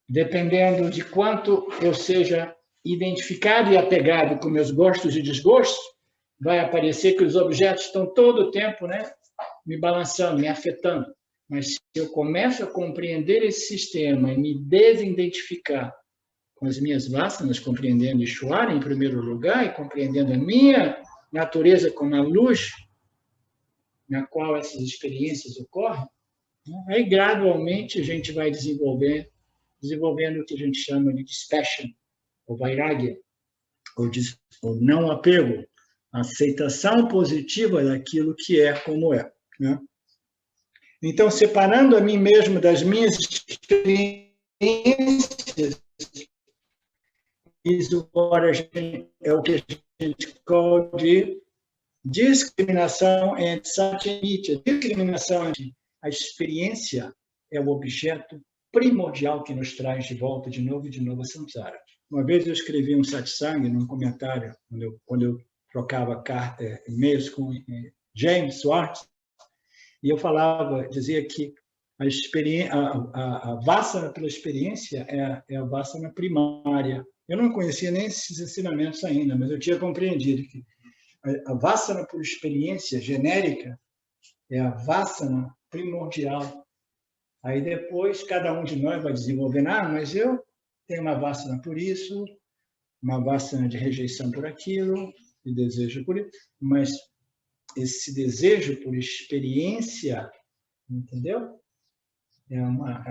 Dependendo de quanto eu seja identificado e apegado com meus gostos e desgostos, vai aparecer que os objetos estão todo o tempo, né, me balançando, me afetando. Mas se eu começo a compreender esse sistema e me desidentificar com as minhas vasanas, compreendendo Ishvara em primeiro lugar e compreendendo a minha natureza como a luz na qual essas experiências ocorrem, aí gradualmente a gente vai desenvolvendo o que a gente chama de dispassion, ou vairagya, ou não apego, a aceitação positiva daquilo que é como é. Né? Então, separando a mim mesmo das minhas experiências, isso é o que a gente chama de discriminação entre Satya e Mitya. Discriminação entre a experiência é o objeto primordial que nos traz de volta de novo a samsara. Uma vez eu escrevi um satsang num comentário, quando eu trocava e-mails com James Swartz, e eu dizia que a vasana pela experiência é a vasana primária. Eu não conhecia nem esses ensinamentos ainda, mas eu tinha compreendido que a vasana por experiência genérica é a vasana primordial. Aí depois cada um de nós vai desenvolvendo, mas eu tenho uma vasana por isso, uma vasana de rejeição por aquilo, e desejo por isso, mas esse desejo por experiência, entendeu? É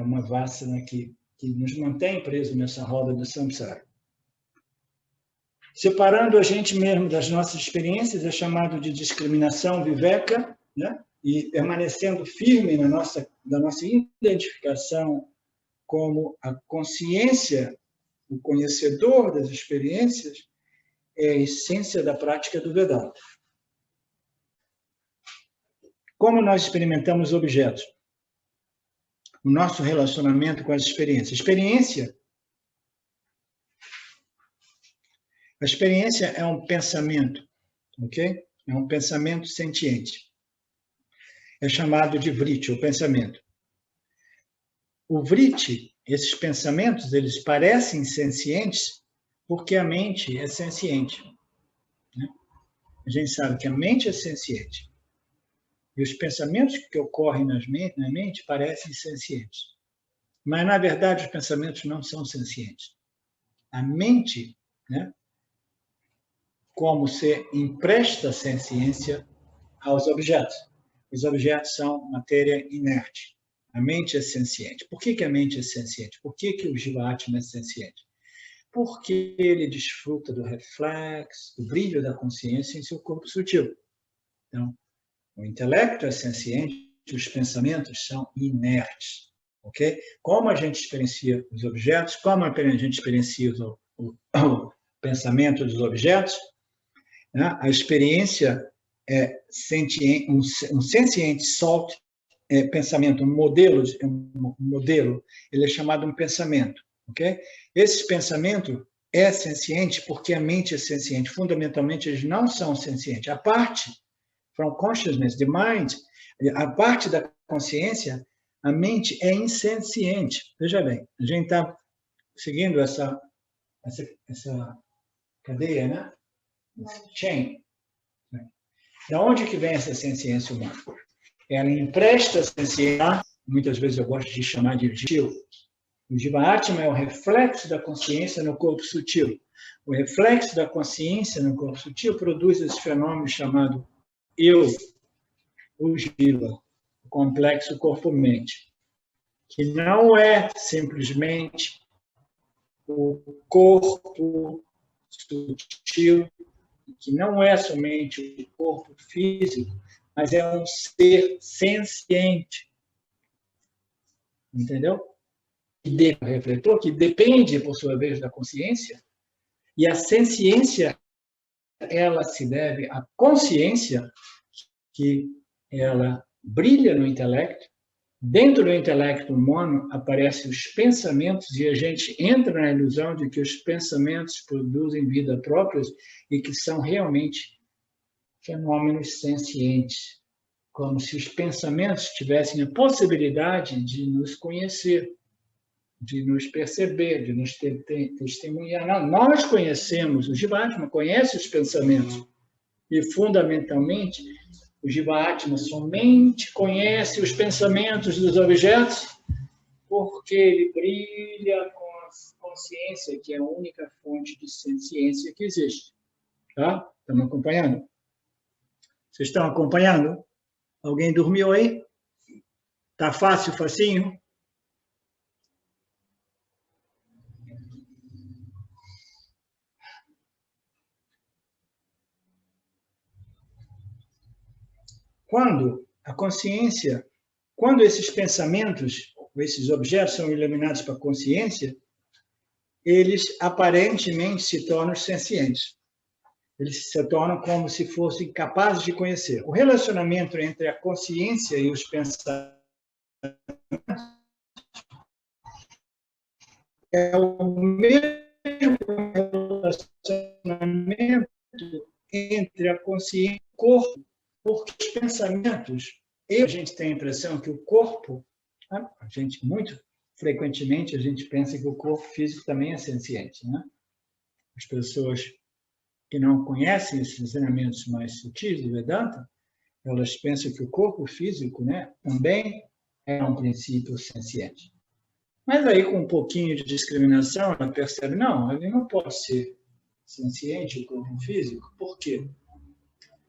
uma vasana que nos mantém presos nessa roda do samsara. Separando a gente mesmo das nossas experiências é chamado de discriminação viveka, né? E permanecendo firme da nossa identificação como a consciência, o conhecedor das experiências, é a essência da prática do Vedanta. Como nós experimentamos objetos? O nosso relacionamento com as experiências. A experiência é um pensamento, ok? É um pensamento sentiente. É chamado de vritti, o pensamento. O vritti, esses pensamentos, eles parecem sencientes porque a mente é senciente. Né? A gente sabe que a mente é senciente. E os pensamentos que ocorrem na mente parecem sencientes. Mas, na verdade, os pensamentos não são sencientes. A mente, né, como se empresta senciência aos objetos. Os objetos são matéria inerte. A mente é senciente. Por que a mente é senciente? Por que o Jiva-Atma é senciente? Porque ele desfruta do reflexo, do brilho da consciência em seu corpo sutil. Então, o intelecto é senciente, os pensamentos são inertes. Okay? Como a gente experiencia os objetos, como a gente experiencia o pensamento dos objetos, né? A experiência é um senciente salt, pensamento, um modelo, ele é chamado um pensamento. Okay? Esse pensamento é senciente porque a mente é senciente. Fundamentalmente, eles não são sencientes. A parte, from consciousness, the mind, a parte da consciência, a mente é insenciente. Veja bem, a gente está seguindo essa cadeia, né? Chain. Da onde que vem essa senciência humana? Ela empresta senciência, muitas vezes eu gosto de chamar de sutil. O Jiva-Atma é o reflexo da consciência no corpo sutil. O reflexo da consciência no corpo sutil produz esse fenômeno chamado eu, o Jiva, o complexo corpo-mente, que não é simplesmente o corpo sutil, que não é somente o corpo físico, mas é um ser senciente. Entendeu? O refletor, que depende, por sua vez, da consciência, e a senciência, ela se deve à consciência, que ela brilha no intelecto. Dentro do intelecto humano aparecem os pensamentos e a gente entra na ilusão de que os pensamentos produzem vida própria e que são realmente fenômenos sencientes, como se os pensamentos tivessem a possibilidade de nos conhecer, de nos perceber, de nos testemunhar. Não, nós conhecemos, o Jiva-Atma conhece os pensamentos e, fundamentalmente, O Jiva-Atma somente conhece os pensamentos dos objetos porque ele brilha com a consciência, que é a única fonte de ciência que existe. Tá? Estão acompanhando? Vocês estão acompanhando? Alguém dormiu aí? Tá fácil, facinho? Quando a consciência, quando esses pensamentos, esses objetos são iluminados para a consciência, eles aparentemente se tornam sencientes. Eles se tornam como se fossem capazes de conhecer. O relacionamento entre a consciência e os pensamentos é o mesmo relacionamento entre a consciência e o corpo, porque os pensamentos, a gente tem a impressão que o corpo, a gente muito frequentemente a gente pensa que o corpo físico também é senciente, né? As pessoas que não conhecem esses ensinamentos mais sutis do Vedanta, elas pensam que o corpo físico, né, também é um princípio senciente. Mas aí, com um pouquinho de discriminação, ela percebe, não, ele não pode ser senciente, o corpo físico. Por quê?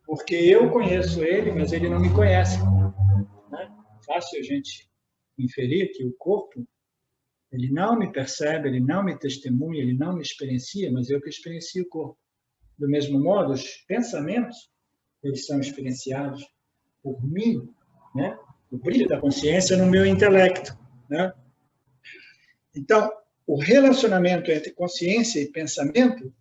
Porque eu conheço ele, mas ele não me conhece. Né? Fácil a gente inferir que o corpo, ele não me percebe, ele não me testemunha, ele não me experiencia, mas eu que experiencio o corpo. Do mesmo modo, os pensamentos, eles são experienciados por mim, né? O brilho da consciência no meu intelecto, né? Então, o relacionamento entre consciência e pensamento,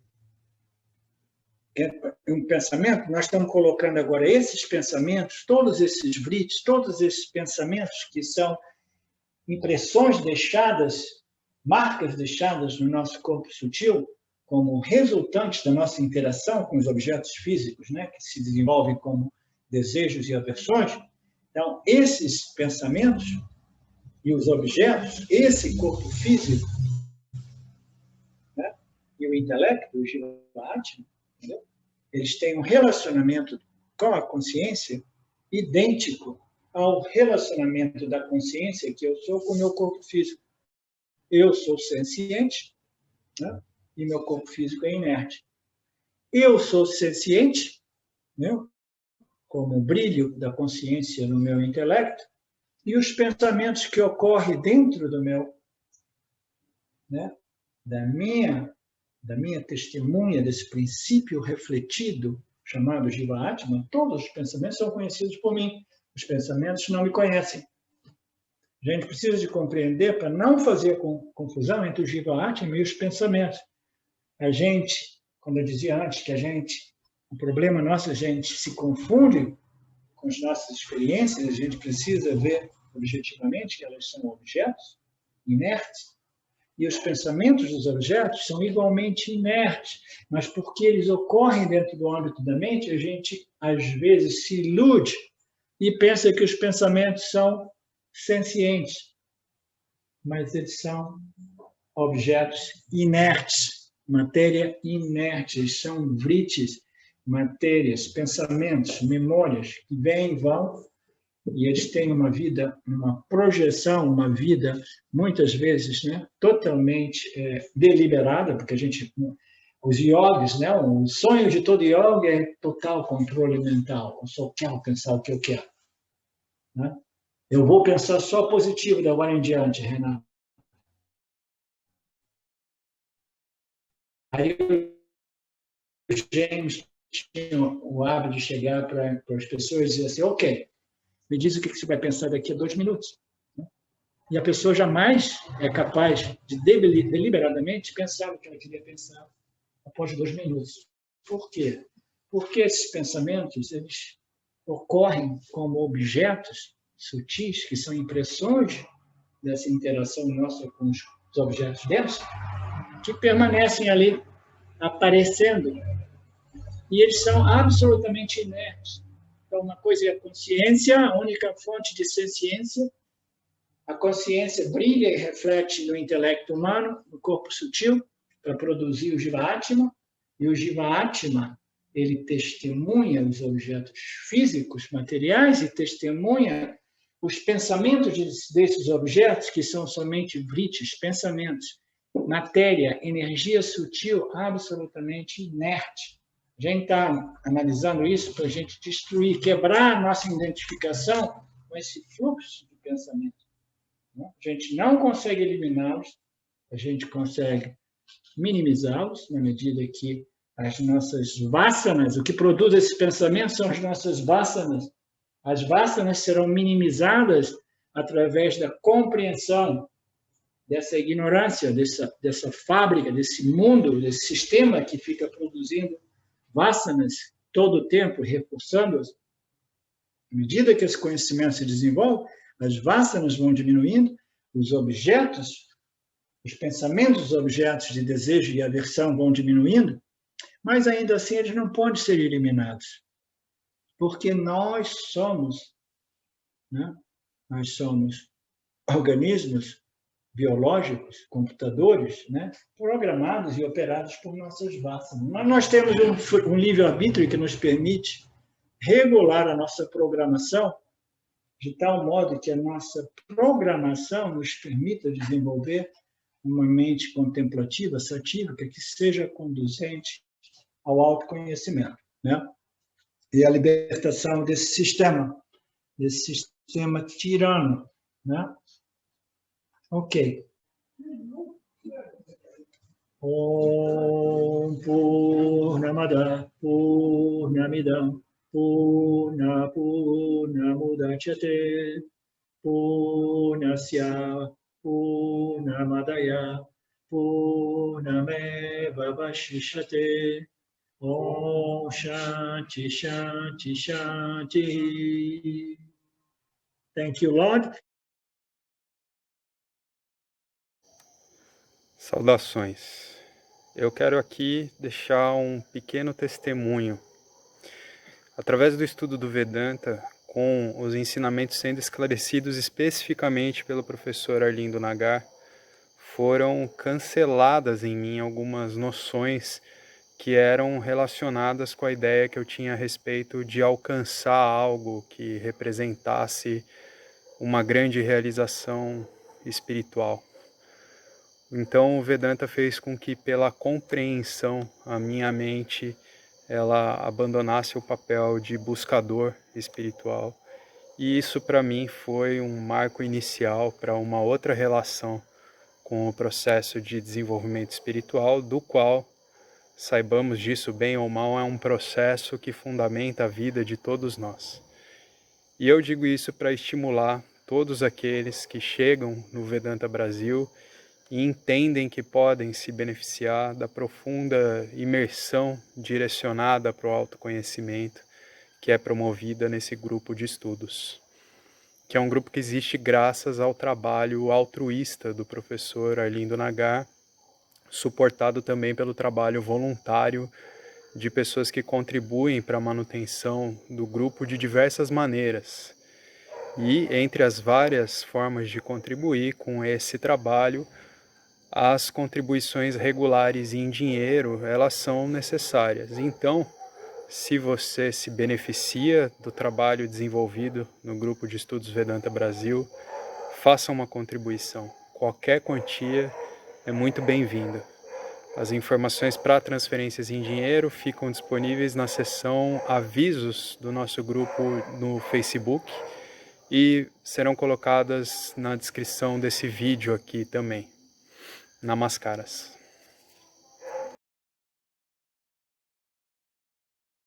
nós estamos colocando agora esses pensamentos, todos esses vritis, todos esses pensamentos que são impressões deixadas, marcas deixadas no nosso corpo sutil, como resultantes da nossa interação com os objetos físicos, né, que se desenvolvem como desejos e aversões. Então, esses pensamentos e os objetos, esse corpo físico, né, e o intelecto, o Jiva-Atma, eles têm um relacionamento com a consciência idêntico ao relacionamento da consciência que eu sou com o meu corpo físico. Eu sou senciente, né, e meu corpo físico é inerte. Eu sou senciente, né, como o brilho da consciência no meu intelecto, e os pensamentos que ocorrem dentro do meu, né, da minha testemunha, desse princípio refletido, chamado Jiva-Atma, todos os pensamentos são conhecidos por mim. Os pensamentos não me conhecem. A gente precisa de compreender para não fazer confusão entre o Jiva-Atma e os pensamentos. A gente, como eu dizia antes, o problema nosso, a gente se confunde com as nossas experiências, a gente precisa ver objetivamente que elas são objetos inertes, e os pensamentos dos objetos são igualmente inertes, mas porque eles ocorrem dentro do âmbito da mente, a gente, às vezes, se ilude e pensa que os pensamentos são sencientes, mas eles são objetos inertes, matéria inerte, eles são vritis, matérias, pensamentos, memórias que vêm e vão, e eles têm uma vida, uma projeção, uma vida, muitas vezes, né, totalmente deliberada, porque os yogis, né, o sonho de todo yogi é total controle mental. Eu só quero pensar o que eu quero. Né? Eu vou pensar só positivo da agora em diante, Renato. Aí os gêmeos tinham o hábito de chegar para as pessoas e dizer assim, ok, me diz o que você vai pensar daqui a 2 minutos. E a pessoa jamais é capaz de deliberadamente pensar o que ela queria pensar após 2 minutos. Por quê? Porque esses pensamentos, eles ocorrem como objetos sutis, que são impressões dessa interação nossa com os objetos densos, que permanecem ali aparecendo. E eles são absolutamente inertes. Então, uma coisa é a consciência, a única fonte de ciência. A consciência brilha e reflete no intelecto humano, no corpo sutil, para produzir o Jiva-Atma. E o Jiva-Atma, ele testemunha os objetos físicos, materiais, e testemunha os pensamentos desses objetos, que são somente vritis, pensamentos, matéria, energia sutil, absolutamente inerte. A gente está analisando isso para a gente destruir, quebrar a nossa identificação com esse fluxo de pensamento. A gente não consegue eliminá-los, a gente consegue minimizá-los na medida que as nossas vasanas, o que produz esses pensamentos são as nossas vasanas. As vasanas serão minimizadas através da compreensão dessa ignorância, dessa fábrica, desse mundo, desse sistema que fica produzindo vasanas todo o tempo, reforçando-as. À medida que esse conhecimento se desenvolve, as vasanas vão diminuindo, os objetos, os pensamentos dos objetos de desejo e aversão vão diminuindo, mas ainda assim eles não podem ser eliminados, porque nós somos organismos biológicos, computadores, programados e operados por nossas vasanas. Nós temos um livre-arbítrio que nos permite regular a nossa programação de tal modo que a nossa programação nos permita desenvolver uma mente contemplativa, satírica, que seja conduzente ao autoconhecimento, e a libertação desse sistema tirano, Ok. Om Purnamada Purnamidam Purnamudachyate Purnasya Purnamadaya Purnameva Vashishyate Om Shanti Shanti Shanti. Thank you, Lord. Saudações. Eu quero aqui deixar um pequeno testemunho. Através do estudo do Vedanta, com os ensinamentos sendo esclarecidos especificamente pelo professor Arlindo Nagar, foram canceladas em mim algumas noções que eram relacionadas com a ideia que eu tinha a respeito de alcançar algo que representasse uma grande realização espiritual. Então o Vedanta fez com que, pela compreensão, a minha mente ela abandonasse o papel de buscador espiritual. E isso para mim foi um marco inicial para uma outra relação com o processo de desenvolvimento espiritual, do qual, saibamos disso bem ou mal, é um processo que fundamenta a vida de todos nós. E eu digo isso para estimular todos aqueles que chegam no Vedanta Brasil e entendem que podem se beneficiar da profunda imersão direcionada para o autoconhecimento que é promovida nesse grupo de estudos, que é um grupo que existe graças ao trabalho altruísta do professor Arlindo Nagar, suportado também pelo trabalho voluntário de pessoas que contribuem para a manutenção do grupo de diversas maneiras. E entre as várias formas de contribuir com esse trabalho, as contribuições regulares em dinheiro, elas são necessárias. Então, se você se beneficia do trabalho desenvolvido no Grupo de Estudos Vedanta Brasil, faça uma contribuição. Qualquer quantia é muito bem-vinda. As informações para transferências em dinheiro ficam disponíveis na seção Avisos do nosso grupo no Facebook e serão colocadas na descrição desse vídeo aqui também. Namaskaras.